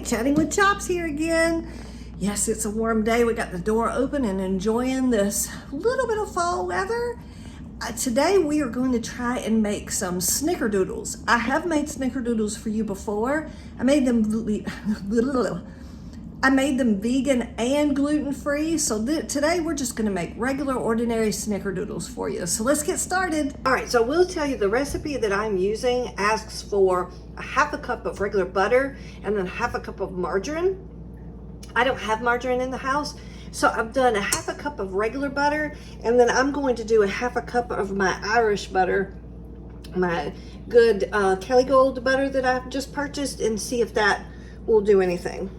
Chatting with Chops here again. Yes, it's a warm day. We got the door open and enjoying this little bit of fall weather. Today we are going to try and make some Snickerdoodles. I have made Snickerdoodles for you before. I made them vegan and gluten-free. So today we're just going to make regular ordinary Snickerdoodles for you. So let's get started. All right, so I will tell you the recipe that I'm using asks for a half a cup of regular butter and then half a cup of margarine. I don't have margarine in the house, so I've done a half a cup of regular butter, and then I'm going to do a half a cup of my Irish butter, my good Kelly Gold butter that I've just purchased, and see if that will do anything.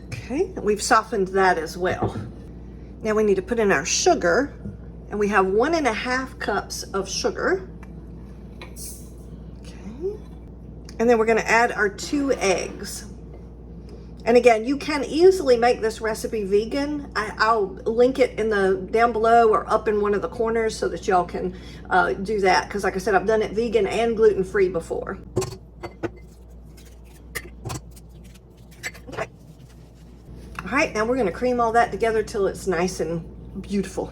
Okay, we've softened that as well. Now we need to put in our sugar, and we have 1.5 cups of sugar. Okay, and then we're going to add our 2 eggs. And again, you can easily make this recipe vegan. I'll link it in the down below or up in one of the corners so that y'all can do that. Because like I said, I've done it vegan and gluten-free before. Okay. All right, now we're going to cream all that together till it's nice and beautiful.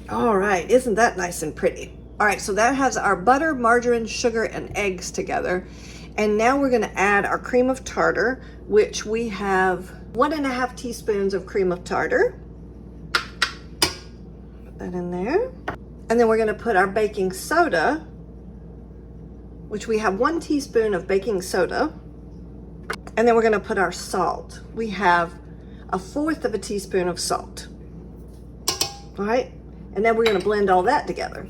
All right, isn't that nice and pretty? All right, so that has our butter, margarine, sugar, and eggs together. And now we're gonna add our cream of tartar, which we have 1.5 teaspoons of cream of tartar. Put that in there. And then we're gonna put our baking soda, which we have 1 teaspoon of baking soda. And then we're gonna put our salt. We have 1/4 teaspoon of salt. All right, and then we're gonna blend all that together.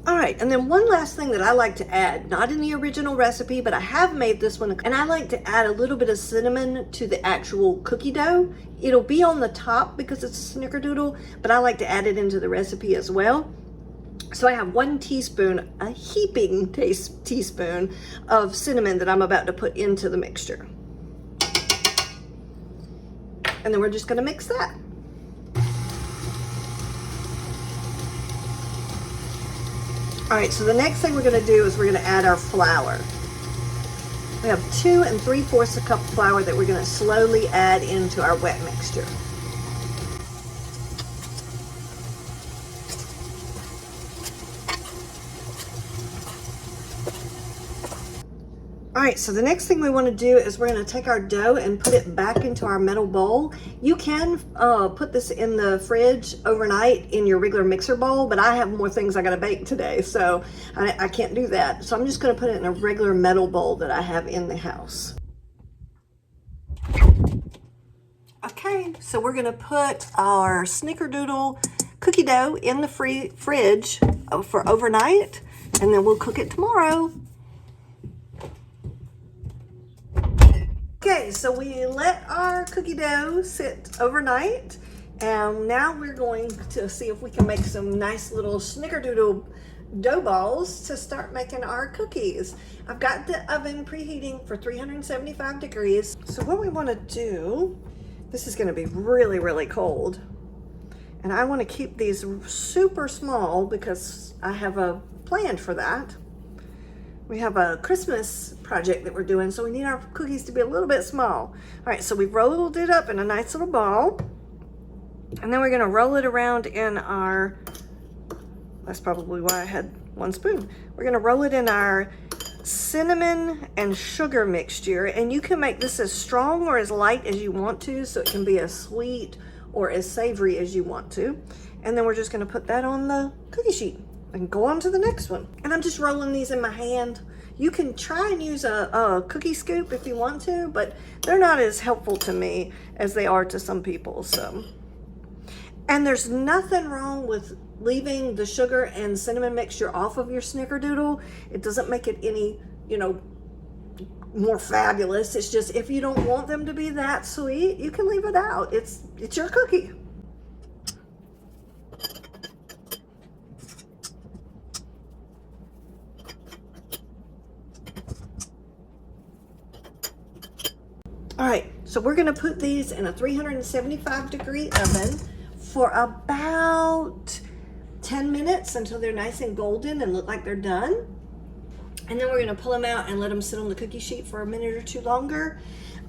All right, and then one last thing that I like to add, not in the original recipe, but I have made this one, and I like to add a little bit of cinnamon to the actual cookie dough. It'll be on the top because it's a Snickerdoodle, but I like to add it into the recipe as well. So I have 1 teaspoon, a heaping teaspoon of cinnamon that I'm about to put into the mixture. And then we're just gonna mix that. All right, so the next thing we're gonna do is we're gonna add our flour. We have 2 3/4 cup flour that we're gonna slowly add into our wet mixture. All right, so the next thing we want to do is we're going to take our dough and put it back into our metal bowl. You can put this in the fridge overnight in your regular mixer bowl, but I have more things I got to bake today, so I can't do that. So I'm just going to put it in a regular metal bowl that I have in the house. Okay, so we're going to put our Snickerdoodle cookie dough in the fridge for overnight, and then we'll cook it tomorrow. Okay, so we let our cookie dough sit overnight, and now we're going to see if we can make some nice little Snickerdoodle dough balls to start making our cookies. I've got the oven preheating for 375 degrees. So what we want to do, this is going to be really, really cold, and I want to keep these super small because I have a plan for that. We have a Christmas project that we're doing, so we need our cookies to be a little bit small. All right, so we've rolled it up in a nice little ball, and then we're gonna roll it around in our, that's probably why I had 1 spoon. We're gonna roll it in our cinnamon and sugar mixture, and you can make this as strong or as light as you want to, so it can be as sweet or as savory as you want to. And then we're just gonna put that on the cookie sheet and go on to the next one. And I'm just rolling these in my hand. You can try and use a cookie scoop if you want to, but they're not as helpful to me as they are to some people, so. And there's nothing wrong with leaving the sugar and cinnamon mixture off of your Snickerdoodle. It doesn't make it any, more fabulous. It's just, if you don't want them to be that sweet, you can leave it out. It's your cookie. All right, so we're gonna put these in a 375-degree oven for about 10 minutes until they're nice and golden and look like they're done. And then we're gonna pull them out and let them sit on the cookie sheet for a minute or two longer.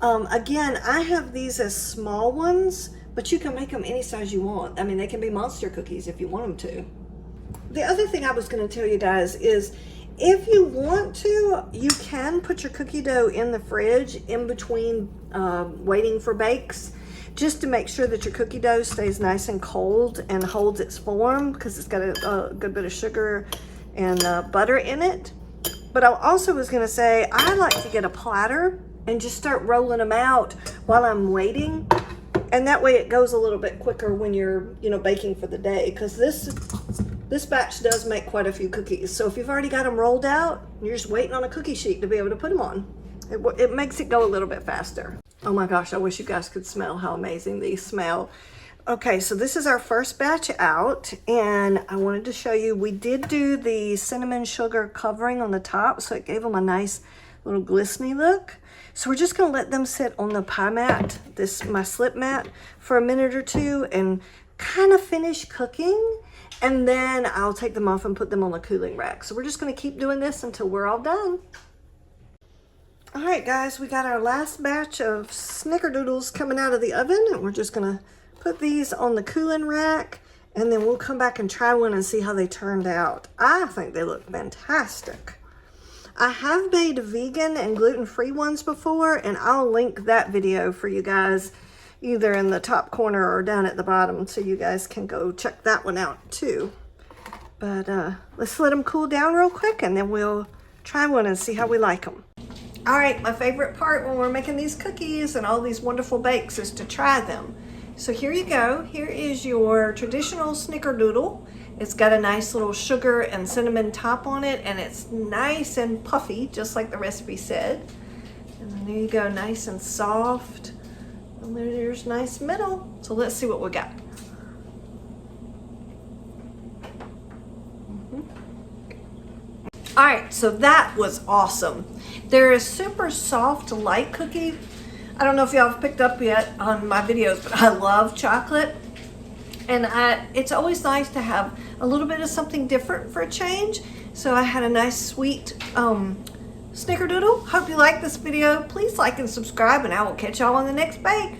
Again, I have these as small ones, but you can make them any size you want. I mean, they can be monster cookies if you want them to. The other thing I was gonna tell you guys is, if you want to, you can put your cookie dough in the fridge in between waiting for bakes, just to make sure that your cookie dough stays nice and cold and holds its form, because it's got a good bit of sugar and butter in it. But I also was gonna say, I like to get a platter and just start rolling them out while I'm waiting. And that way it goes a little bit quicker when you're, baking for the day, because this batch does make quite a few cookies. So if you've already got them rolled out, you're just waiting on a cookie sheet to be able to put them on. It makes it go a little bit faster. Oh my gosh, I wish you guys could smell how amazing these smell. Okay, so this is our first batch out, and I wanted to show you, we did do the cinnamon sugar covering on the top, so it gave them a nice little glistening look. So we're just gonna let them sit on the pie mat, my slip mat, for a minute or two and kind of finish cooking. And then I'll take them off and put them on the cooling rack. So we're just gonna keep doing this until we're all done. All right, guys, we got our last batch of Snickerdoodles coming out of the oven, and we're just gonna put these on the cooling rack, and then we'll come back and try one and see how they turned out. I think they look fantastic. I have made vegan and gluten-free ones before, and I'll link that video for you guys either in the top corner or down at the bottom, so you guys can go check that one out too. But let's let them cool down real quick, and then we'll try one and see how we like them. All right, my favorite part when we're making these cookies and all these wonderful bakes is to try them. So here you go. Here is your traditional Snickerdoodle. It's got a nice little sugar and cinnamon top on it, and it's nice and puffy, just like the recipe said. And then there you go, nice and soft. And there's nice middle. So let's see what we got. All right, so that was awesome. They're a super soft, light cookie. I don't know if y'all have picked up yet on my videos, but I love chocolate. And it's always nice to have a little bit of something different for a change. So I had a nice sweet Snickerdoodle. Hope you like this video. Please like and subscribe, and I will catch y'all on the next bake.